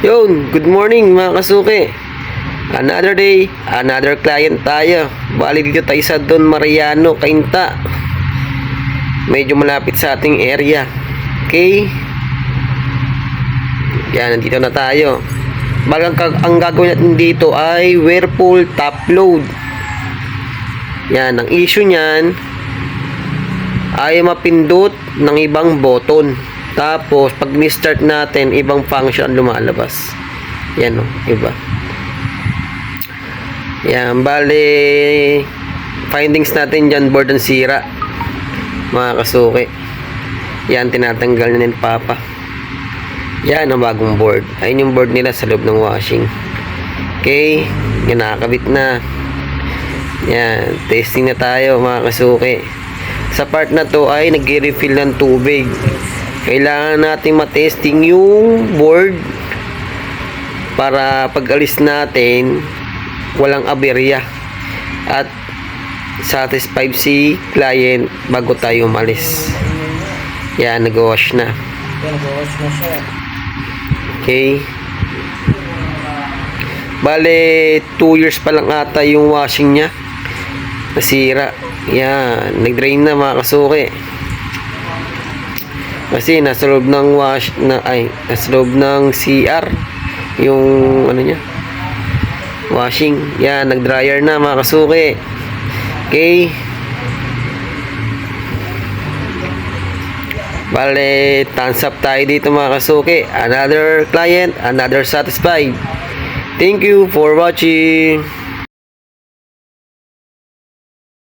Yun, good morning mga kasuki. Another day, another client tayo. Bali dito tayo sa Don Mariano, Cainta. Medyo malapit sa ating area. Okay? Yan, nandito na tayo. Bali ang gagawin natin dito ay Whirlpool top load. Yan, ang issue niyan ay mapindot ng ibang button. Tapos, pag ni-start natin, ibang function lumalabas. Yan o, iba. Yan, bali, findings natin dyan, board ang sira. Mga kasuki. Yan, tinatanggal na ni Papa. Yan, ang bagong board. Ayun yung board nila sa loob ng washing. Okay, yan, nakakabit na. Yan, testing na tayo, mga kasuki. Sa part na to ay nag-refill ng tubig. Kailangan natin matesting yung board para pag alis natin walang aberya at satisfied si client bago tayo umalis. Yan, nag-wash na. Okay. Bale 2 years pa lang ata yung washing niya. Nasira. Yan, nag-drain na mga kasuki. Kasi nasa loob ng nasa loob ng CR yung ano niya, washing. Yan, nag-dryer na mga kasuki. Okay. Bale, thumbs up tayo dito mga kasuki. Another client, another satisfied. Thank you for watching.